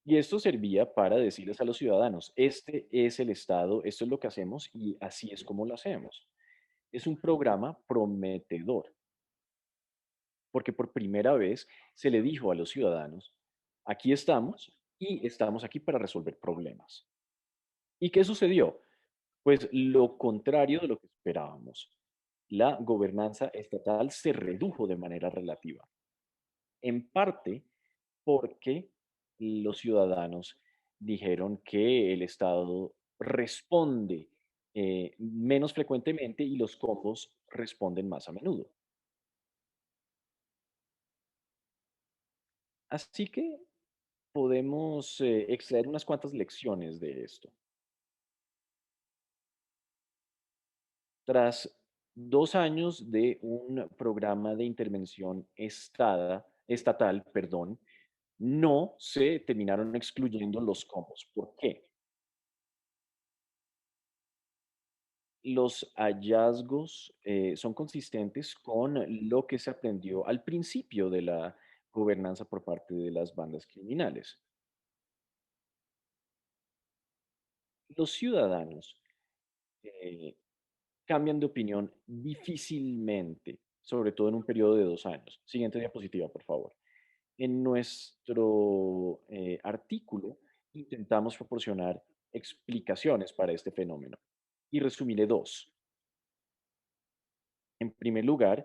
Y esto servía para decirles a los ciudadanos, este es el Estado, esto es lo que hacemos y así es como lo hacemos. Es un programa prometedor, porque por primera vez se le dijo a los ciudadanos, aquí estamos y estamos aquí para resolver problemas. ¿Y qué sucedió? Pues lo contrario de lo que esperábamos. La gobernanza estatal se redujo de manera relativa, en parte porque los ciudadanos dijeron que el Estado responde menos frecuentemente y los combos responden más a menudo. Así que podemos extraer unas cuantas lecciones de esto. Tras 2 años de un programa de intervención estatal, perdón, no se terminaron excluyendo los combos. ¿Por qué? Los hallazgos son consistentes con lo que se aprendió al principio de la gobernanza por parte de las bandas criminales. Los ciudadanos eh, cambian de opinión difícilmente, sobre todo en un periodo de 2 años. Siguiente diapositiva, por favor. En nuestro artículo intentamos proporcionar explicaciones para este fenómeno y resumiré dos. En primer lugar,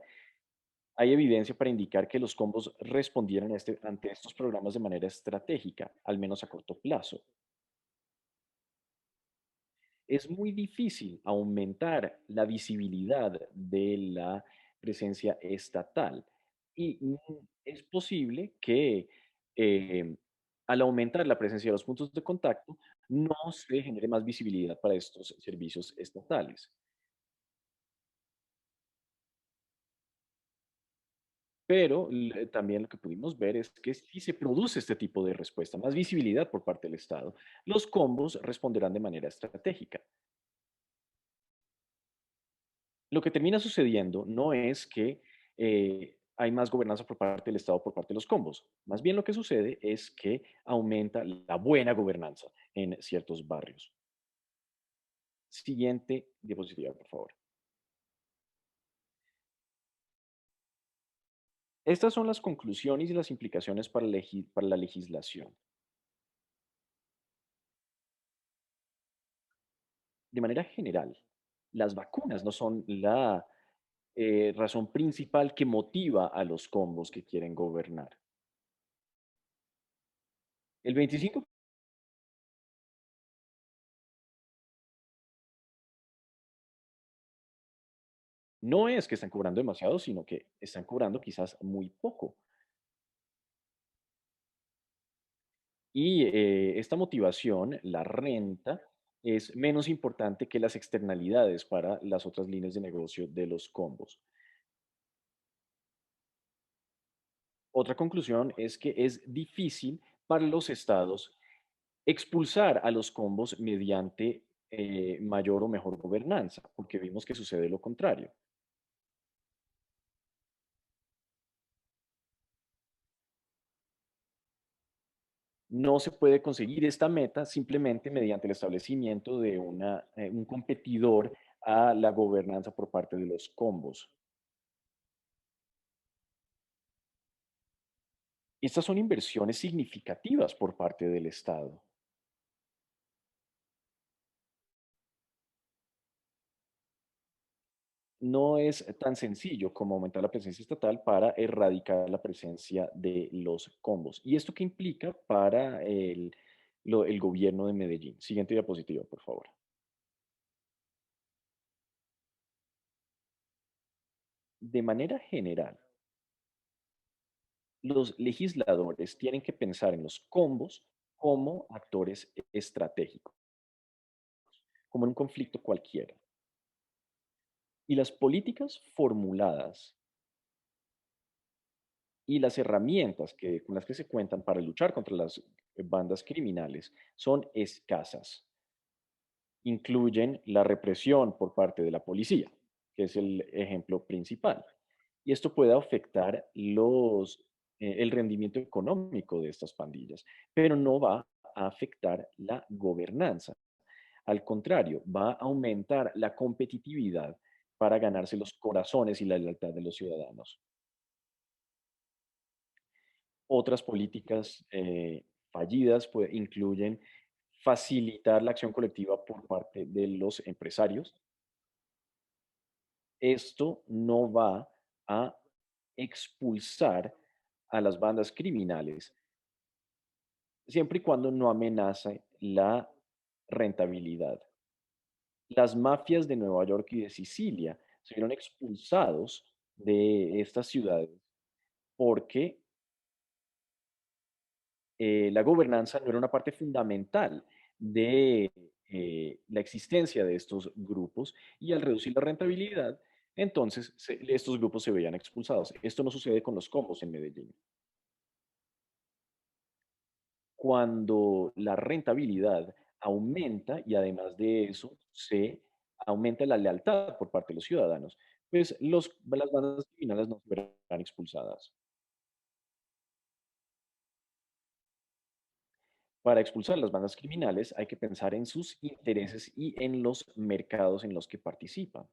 hay evidencia para indicar que los combos respondieron ante estos programas de manera estratégica, al menos a corto plazo. Es muy difícil aumentar la visibilidad de la presencia estatal y es posible que al aumentar la presencia de los puntos de contacto no se genere más visibilidad para estos servicios estatales. Pero también lo que pudimos ver es que si se produce este tipo de respuesta, más visibilidad por parte del Estado, los combos responderán de manera estratégica. Lo que termina sucediendo no es que hay más gobernanza por parte del Estado por parte de los combos. Más bien lo que sucede es que aumenta la buena gobernanza en ciertos barrios. Siguiente diapositiva, por favor. Estas son las conclusiones y las implicaciones para la legislación. De manera general, las vacunas no son la razón principal que motiva a los combos que quieren gobernar. El 25 no es que están cobrando demasiado, sino que están cobrando quizás muy poco. Y esta motivación, la renta, es menos importante que las externalidades para las otras líneas de negocio de los combos. Otra conclusión es que es difícil para los estados expulsar a los combos mediante mayor o mejor gobernanza, porque vimos que sucede lo contrario. No se puede conseguir esta meta simplemente mediante el establecimiento de un competidor a la gobernanza por parte de los combos. Estas son inversiones significativas por parte del Estado. No es tan sencillo como aumentar la presencia estatal para erradicar la presencia de los combos. ¿Y esto qué implica para el gobierno de Medellín? Siguiente diapositiva, por favor. De manera general, los legisladores tienen que pensar en los combos como actores estratégicos, como en un conflicto cualquiera. Y las políticas formuladas y las herramientas con las que se cuentan para luchar contra las bandas criminales son escasas. Incluyen la represión por parte de la policía, que es el ejemplo principal. Y esto puede afectar el rendimiento económico de estas pandillas, pero no va a afectar la gobernanza. Al contrario, va a aumentar la competitividad para ganarse los corazones y la lealtad de los ciudadanos. Otras políticas fallidas incluyen facilitar la acción colectiva por parte de los empresarios. Esto no va a expulsar a las bandas criminales siempre y cuando no amenace la rentabilidad. Las mafias de Nueva York y de Sicilia se vieron expulsados de estas ciudades porque la gobernanza no era una parte fundamental de la existencia de estos grupos y al reducir la rentabilidad, entonces estos grupos se veían expulsados. Esto no sucede con los combos en Medellín. Cuando la rentabilidad aumenta y además de eso se aumenta la lealtad por parte de los ciudadanos, pues las bandas criminales no se verán expulsadas. Para expulsar las bandas criminales hay que pensar en sus intereses y en los mercados en los que participan.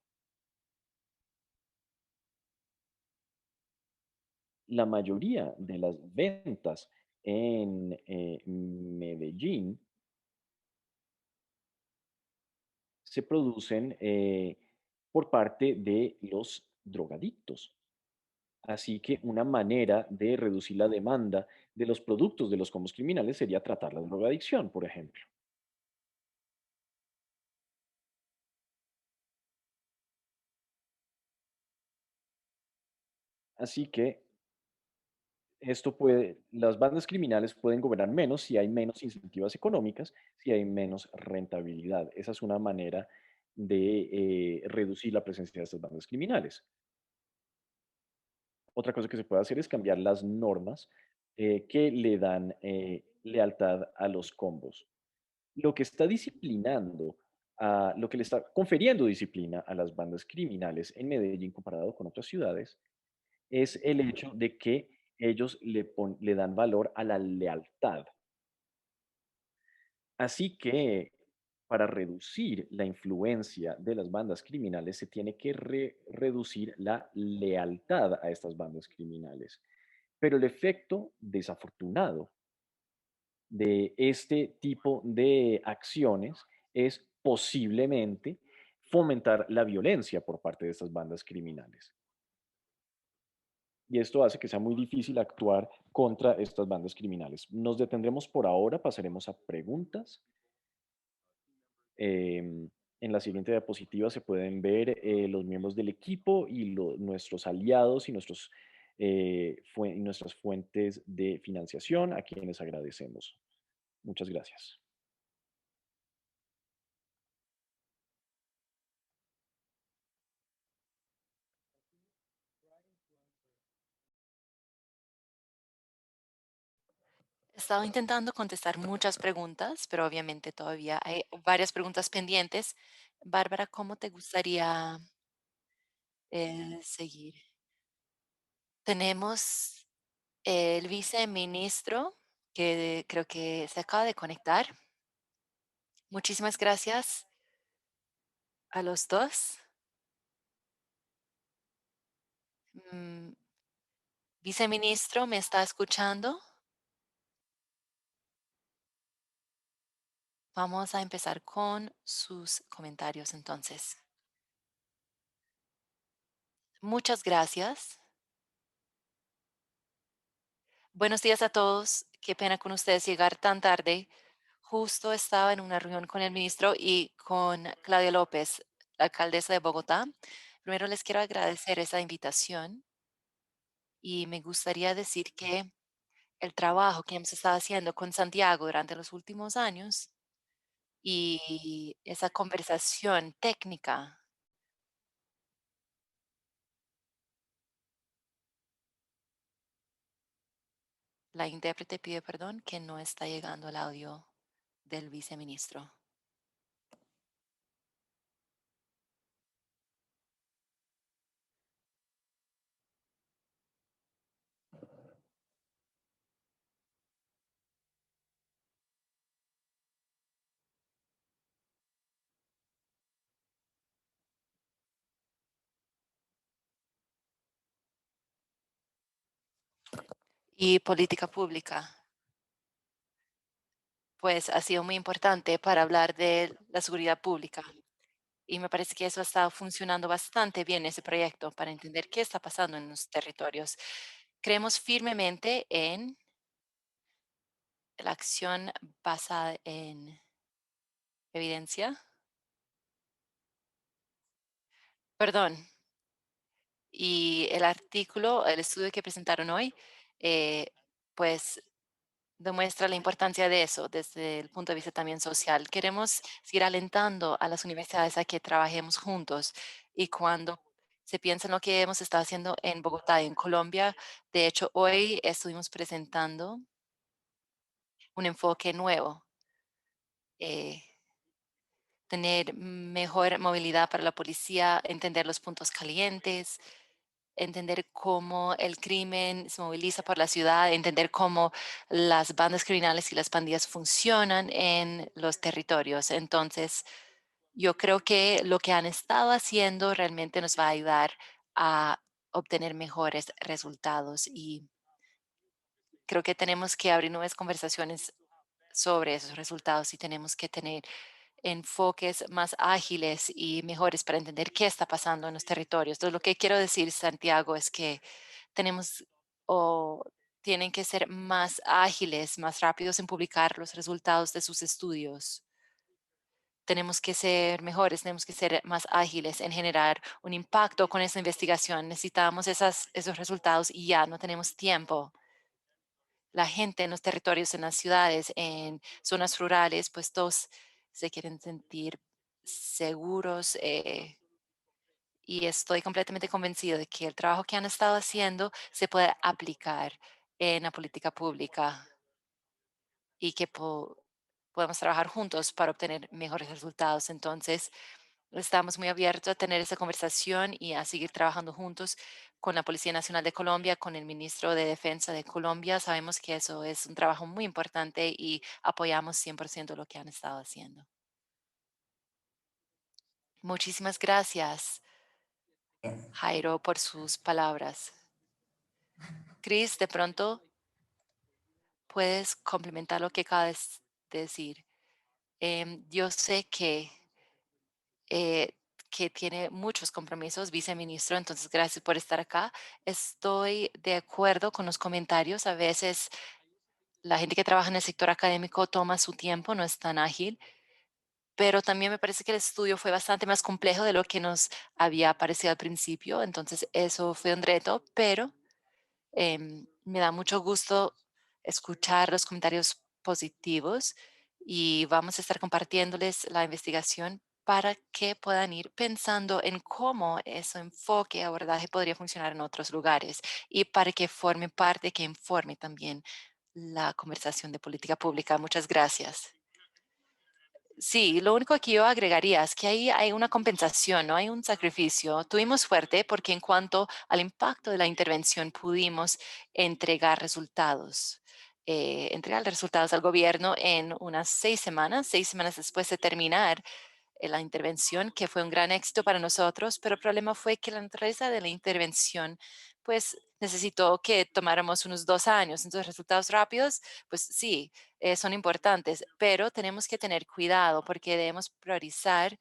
La mayoría de las ventas en Medellín se producen por parte de los drogadictos. Así que una manera de reducir la demanda de los productos de los combos criminales sería tratar la drogadicción, por ejemplo. Así que las bandas criminales pueden gobernar menos si hay menos incentivas económicas, si hay menos rentabilidad. Esa es una manera de reducir la presencia de estas bandas criminales. Otra cosa que se puede hacer es cambiar las normas que le dan lealtad a los combos. Lo que está disciplinando, lo que le está conferiendo disciplina a las bandas criminales en Medellín comparado con otras ciudades es el hecho de que ellos le dan valor a la lealtad. Así que para reducir la influencia de las bandas criminales se tiene que reducir la lealtad a estas bandas criminales. Pero el efecto desafortunado de este tipo de acciones es posiblemente fomentar la violencia por parte de estas bandas criminales. Y esto hace que sea muy difícil actuar contra estas bandas criminales. Nos detendremos por ahora, pasaremos a preguntas. En la siguiente diapositiva se pueden ver los miembros del equipo y nuestros aliados y y nuestras fuentes de financiación, a quienes agradecemos. Muchas gracias. He estado intentando contestar muchas preguntas, pero obviamente todavía hay varias preguntas pendientes. Bárbara, ¿cómo te gustaría seguir? Tenemos el viceministro que creo que se acaba de conectar. Muchísimas gracias a los dos. Mm, Viceministro, ¿me está escuchando? Vamos a empezar con sus comentarios entonces. Muchas gracias. Buenos días a todos. Qué pena con ustedes llegar tan tarde. Justo estaba en una reunión con el ministro y con Claudia López, la alcaldesa de Bogotá. Primero les quiero agradecer esa invitación y me gustaría decir que el trabajo que hemos estado haciendo con Santiago durante los últimos años y esa conversación técnica, la intérprete pide perdón que no está llegando el audio del viceministro. Y política pública, pues ha sido muy importante para hablar de la seguridad pública. Y me parece que eso ha estado funcionando bastante bien, ese proyecto, para entender qué está pasando en los territorios. Creemos firmemente en la acción basada en evidencia. Perdón. Y el artículo, el estudio que presentaron hoy, eh, pues demuestra la importancia de eso desde el punto de vista también social. Queremos seguir alentando a las universidades a que trabajemos juntos y cuando se piensa en lo que hemos estado haciendo en Bogotá y en Colombia, de hecho, hoy estuvimos presentando un enfoque nuevo, eh, tener mejor movilidad para la policía, entender los puntos calientes, entender cómo el crimen se moviliza por la ciudad, entender cómo las bandas criminales y las pandillas funcionan en los territorios. Entonces, yo creo que lo que han estado haciendo realmente nos va a ayudar a obtener mejores resultados y creo que tenemos que abrir nuevas conversaciones sobre esos resultados y tenemos que tener enfoques más ágiles y mejores para entender qué está pasando en los territorios. Entonces, lo que quiero decir, Santiago, es que tenemos o tienen que ser más ágiles, más rápidos en publicar los resultados de sus estudios. Tenemos que ser mejores, tenemos que ser más ágiles en generar un impacto con esa investigación. Necesitamos esos resultados y ya no tenemos tiempo. La gente en los territorios, en las ciudades, en zonas rurales, pues todos se quieren sentir seguros y estoy completamente convencido de que el trabajo que han estado haciendo se puede aplicar en la política pública y que podemos trabajar juntos para obtener mejores resultados. Entonces, estamos muy abiertos a tener esa conversación y a seguir trabajando juntos con la Policía Nacional de Colombia, con el ministro de Defensa de Colombia. Sabemos que eso es un trabajo muy importante y apoyamos 100% lo que han estado haciendo. Muchísimas gracias, Yes. Jairo, por sus palabras. Chris, de pronto puedes complementar lo que acabas de decir. Yo sé eh, que tiene muchos compromisos, viceministro, entonces gracias por estar acá. Estoy de acuerdo con los comentarios. A veces la gente que trabaja en el sector académico toma su tiempo, no es tan ágil, pero también me parece que el estudio fue bastante más complejo de lo que nos había parecido al principio, entonces eso fue un reto, pero me da mucho gusto escuchar los comentarios positivos y vamos a estar compartiéndoles la investigación para que puedan ir pensando en cómo ese enfoque, abordaje podría funcionar en otros lugares y para que forme parte, que informe también la conversación de política pública. Muchas gracias. Sí, lo único que yo agregaría es que ahí hay una compensación, no hay un sacrificio. Tuvimos suerte porque en cuanto al impacto de la intervención pudimos entregar resultados al gobierno en unas 6 semanas, 6 semanas después de terminar la intervención, que fue un gran éxito para nosotros, pero el problema fue que la naturaleza de la intervención, pues necesitó que tomáramos unos 2 años. Entonces, resultados rápidos, pues sí, son importantes, pero tenemos que tener cuidado porque debemos priorizar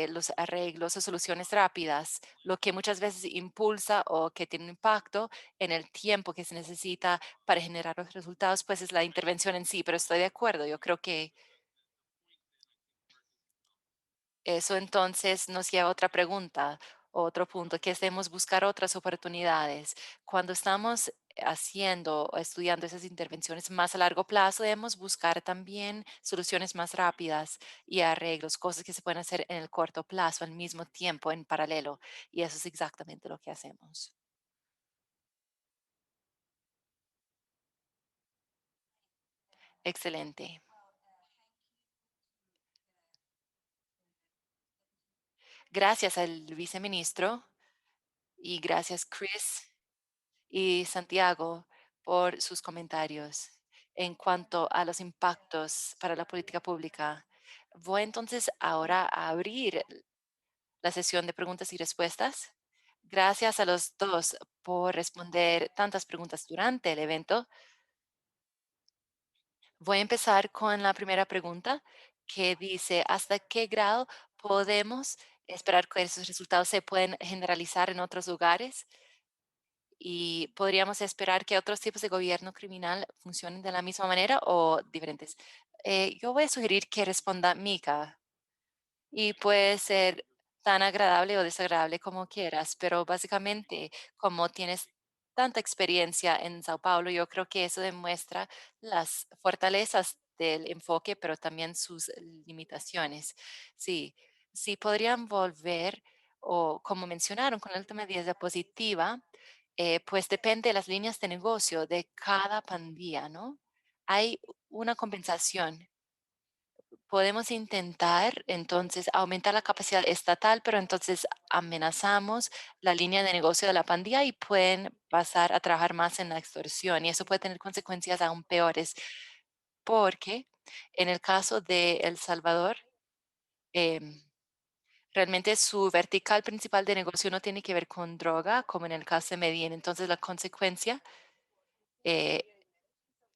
los arreglos o soluciones rápidas, lo que muchas veces impulsa o que tiene un impacto en el tiempo que se necesita para generar los resultados, pues es la intervención en sí, pero estoy de acuerdo, yo creo que eso entonces nos lleva a otra pregunta, otro punto, que es debemos buscar otras oportunidades. Cuando estamos haciendo o estudiando esas intervenciones más a largo plazo, debemos buscar también soluciones más rápidas y arreglos, cosas que se pueden hacer en el corto plazo al mismo tiempo, en paralelo. Y eso es exactamente lo que hacemos. Excelente. Gracias al viceministro y gracias, Chris y Santiago por sus comentarios en cuanto a los impactos para la política pública. Voy entonces ahora a abrir la sesión de preguntas y respuestas. Gracias a los dos por responder tantas preguntas durante el evento. Voy a empezar con la primera pregunta que dice, ¿hasta qué grado podemos esperar que esos resultados se pueden generalizar en otros lugares? Y podríamos esperar que otros tipos de gobierno criminal funcionen de la misma manera o diferentes. Yo voy a sugerir que responda Mika y puede ser tan agradable o desagradable como quieras, pero básicamente como tienes tanta experiencia en Sao Paulo, yo creo que eso demuestra las fortalezas del enfoque, pero también sus limitaciones. Sí, sí podrían volver o como mencionaron con la última diapositiva, pues depende de las líneas de negocio de cada pandilla, ¿no? Hay una compensación podemos intentar entonces aumentar la capacidad estatal, pero entonces amenazamos la línea de negocio de la pandilla y pueden pasar a trabajar más en la extorsión. Y eso puede tener consecuencias aún peores, porque en el caso de El Salvador, em, realmente su vertical principal de negocio no tiene que ver con droga, como en el caso de Medellín. Entonces, la consecuencia, eh,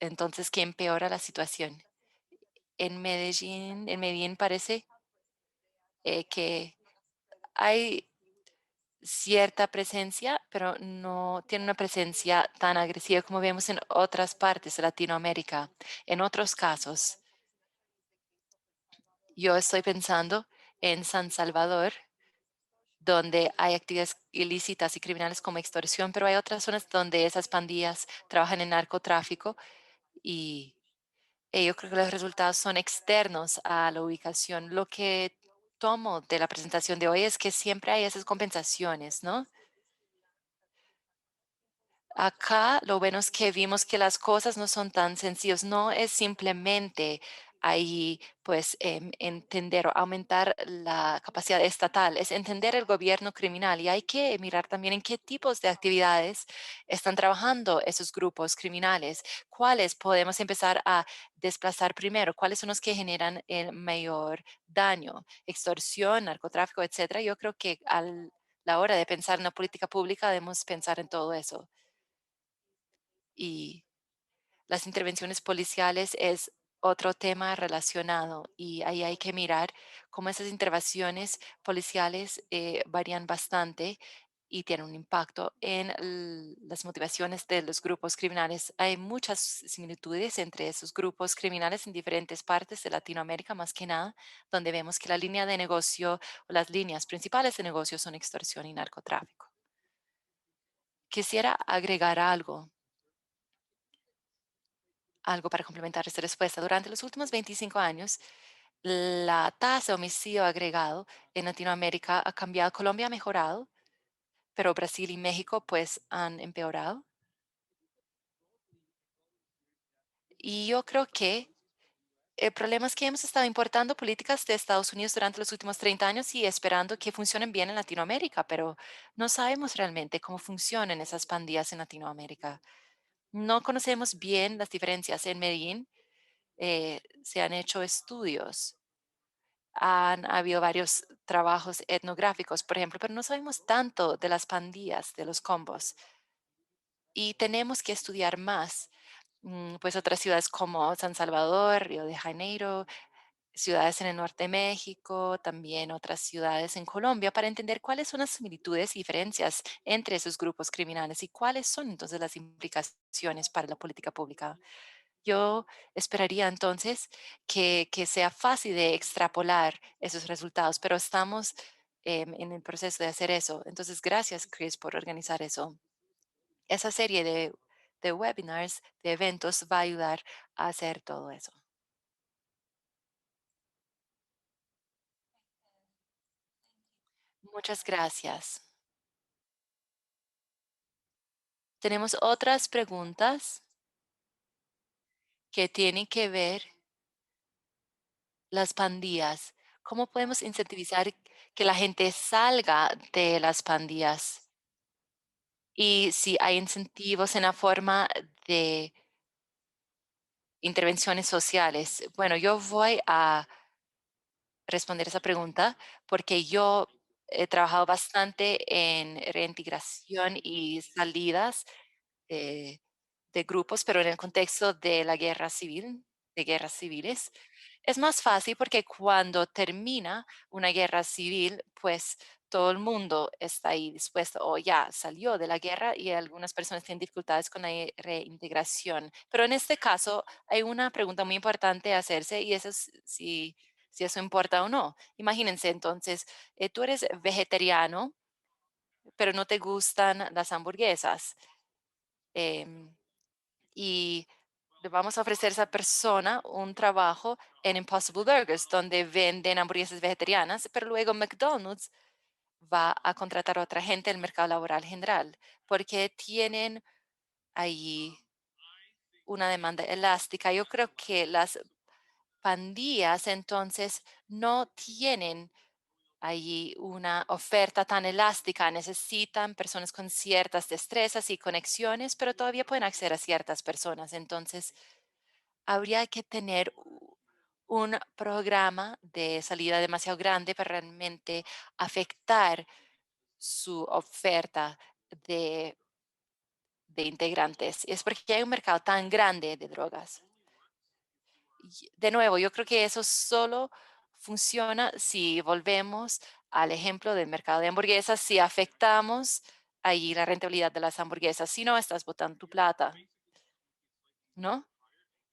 entonces, que empeora la situación. En Medellín parece que hay cierta presencia, pero no tiene una presencia tan agresiva como vemos en otras partes de Latinoamérica. En otros casos, yo estoy pensando en San Salvador, donde hay actividades ilícitas y criminales como extorsión, pero hay otras zonas donde esas pandillas trabajan en narcotráfico y yo creo que los resultados son externos a la ubicación. Lo que tomo de la presentación de hoy es que siempre hay esas compensaciones, ¿no? Acá lo bueno es que vimos que las cosas no son tan sencillas, no es simplemente ahí pues entender o aumentar la capacidad estatal, es entender el gobierno criminal y hay que mirar también en qué tipos de actividades están trabajando esos grupos criminales, cuáles podemos empezar a desplazar primero, cuáles son los que generan el mayor daño, extorsión, narcotráfico, etcétera. Yo creo que a la hora de pensar en una política pública debemos pensar en todo eso y las intervenciones policiales es otro tema relacionado y ahí hay que mirar cómo esas intervenciones policiales varían bastante y tienen un impacto en las motivaciones de los grupos criminales. Hay muchas similitudes entre esos grupos criminales en diferentes partes de Latinoamérica, más que nada, donde vemos que la línea de negocio o las líneas principales de negocio son extorsión y narcotráfico. Quisiera agregar algo para complementar esta respuesta. Durante los últimos 25 años, la tasa de homicidio agregado en Latinoamérica ha cambiado. Colombia ha mejorado, pero Brasil y México pues han empeorado. Y yo creo que el problema es que hemos estado importando políticas de Estados Unidos durante los últimos 30 años y esperando que funcionen bien en Latinoamérica, pero no sabemos realmente cómo funcionan esas pandillas en Latinoamérica. No conocemos bien las diferencias. En Medellín se han hecho estudios. Han habido varios trabajos etnográficos, por ejemplo, pero no sabemos tanto de las pandillas, de los combos. Y tenemos que estudiar más, pues otras ciudades como San Salvador, Río de Janeiro, ciudades en el norte de México, también otras ciudades en Colombia, para entender cuáles son las similitudes y diferencias entre esos grupos criminales y cuáles son entonces las implicaciones para la política pública. Yo esperaría entonces que sea fácil de extrapolar esos resultados, pero estamos en el proceso de hacer eso. Entonces, gracias, Chris, por organizar eso. Esa serie de webinars, de eventos, va a ayudar a hacer todo eso. Muchas gracias. Tenemos otras preguntas que tienen que ver las pandillas. ¿Cómo podemos incentivizar que la gente salga de las pandillas? Y si hay incentivos en la forma de intervenciones sociales. Bueno, yo voy a responder esa pregunta porque yo he trabajado bastante en reintegración y salidas de, de grupos, pero en el contexto de la guerra civil, de guerras civiles. Es más fácil porque cuando termina una guerra civil, pues todo el mundo está ahí dispuesto o ya salió de la guerra y algunas personas tienen dificultades con la reintegración. Pero en este caso hay una pregunta muy importante a hacerse y eso es si eso importa o no. Imagínense entonces, tú eres vegetariano, pero no te gustan las hamburguesas. em, y le vamos a ofrecer a esa persona un trabajo en Impossible Burgers, donde venden hamburguesas vegetarianas, pero luego McDonald's va a contratar a otra gente del mercado laboral general, porque tienen ahí una demanda elástica. Yo creo que las pandillas entonces no tienen allí una oferta tan elástica, necesitan personas con ciertas destrezas y conexiones, pero todavía pueden acceder a ciertas personas. Entonces, habría que tener un programa de salida demasiado grande para realmente afectar su oferta de, de integrantes. Es porque hay un mercado tan grande de drogas. De nuevo, yo creo que eso solo funciona si volvemos al ejemplo del mercado de hamburguesas, si afectamos ahí la rentabilidad de las hamburguesas, si no estás botando tu plata, ¿no?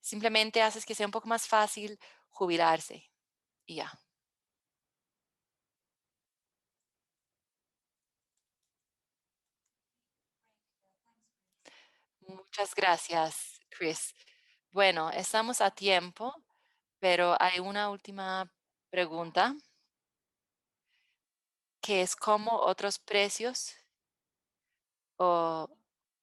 Simplemente haces que sea un poco más fácil jubilarse y ya. Muchas gracias, Chris. Bueno, estamos a tiempo, pero hay una última pregunta, que es cómo otros precios o,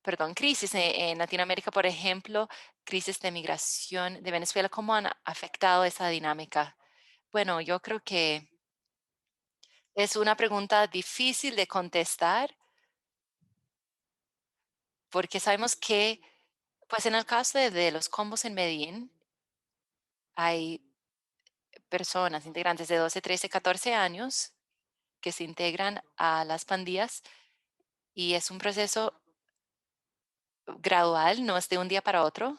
perdón, crisis en Latinoamérica, por ejemplo, crisis de migración de Venezuela, ¿cómo han afectado esa dinámica? Bueno, yo creo que es una pregunta difícil de contestar porque sabemos que, pues en el caso de los combos en Medellín, hay personas, integrantes de 12, 13, 14 años que se integran a las pandillas y es un proceso gradual, no es de un día para otro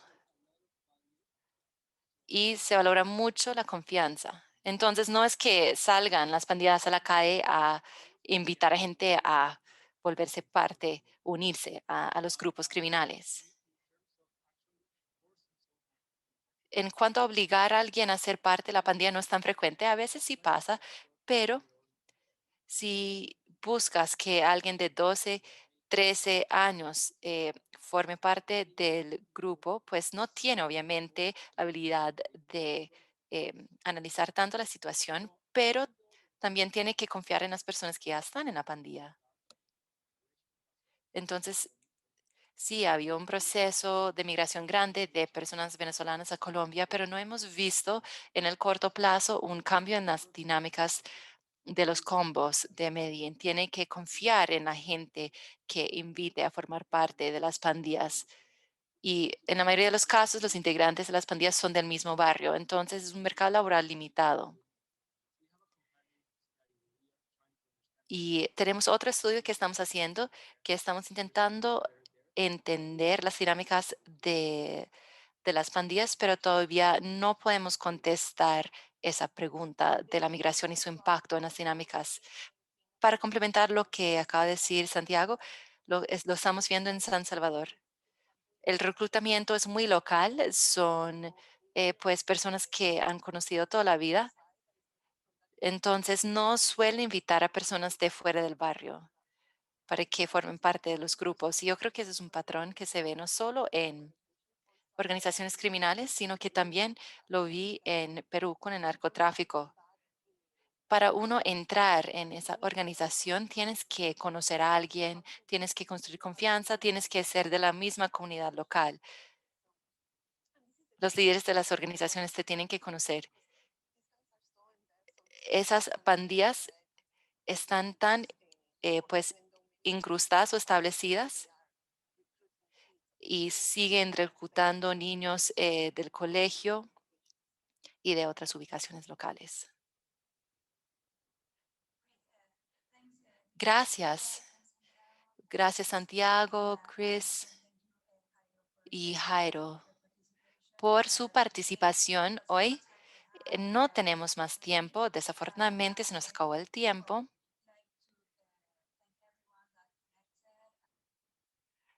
y se valora mucho la confianza. Entonces, no es que salgan las pandillas a la calle a invitar a gente a volverse parte, unirse a los grupos criminales. En cuanto a obligar a alguien a ser parte de la pandilla no es tan frecuente, a veces sí pasa, pero si buscas que alguien de 12, 13 años forme parte del grupo, pues no tiene obviamente la habilidad de analizar tanto la situación, pero también tiene que confiar en las personas que ya están en la pandilla. Entonces, sí, había un proceso de migración grande de personas venezolanas a Colombia, pero no hemos visto en el corto plazo un cambio en las dinámicas de los combos de Medellín. Tiene que confiar en la gente que invite a formar parte de las pandillas. Y en la mayoría de los casos, los integrantes de las pandillas son del mismo barrio. Entonces, es un mercado laboral limitado. Y tenemos otro estudio que estamos haciendo, que estamos intentando entender las dinámicas de las pandillas, pero todavía no podemos contestar esa pregunta de la migración y su impacto en las dinámicas. Para complementar lo que acaba de decir Santiago, lo estamos viendo en San Salvador. El reclutamiento es muy local, son pues personas que han conocido toda la vida, entonces no suelen invitar a personas de fuera del barrio para que formen parte de los grupos. Y yo creo que ese es un patrón que se ve no solo en organizaciones criminales, sino que también lo vi en Perú con el narcotráfico. Para uno entrar en esa organización, tienes que conocer a alguien, tienes que construir confianza, tienes que ser de la misma comunidad local. Los líderes de las organizaciones te tienen que conocer. Esas pandillas están tan, pues, incrustadas o establecidas y siguen reclutando niños del colegio y de otras ubicaciones locales. Gracias. Gracias, Santiago, Chris y Jairo, por su participación hoy. No tenemos más tiempo. Desafortunadamente se nos acabó el tiempo.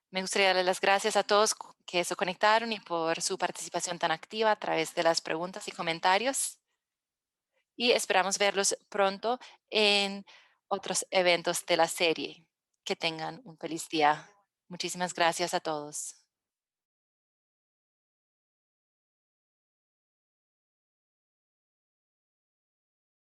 Me gustaría darle las gracias a todos que se conectaron y por su participación tan activa a través de las preguntas y comentarios. Y esperamos verlos pronto en otros eventos de la serie. Que tengan un feliz día. Muchísimas gracias a todos.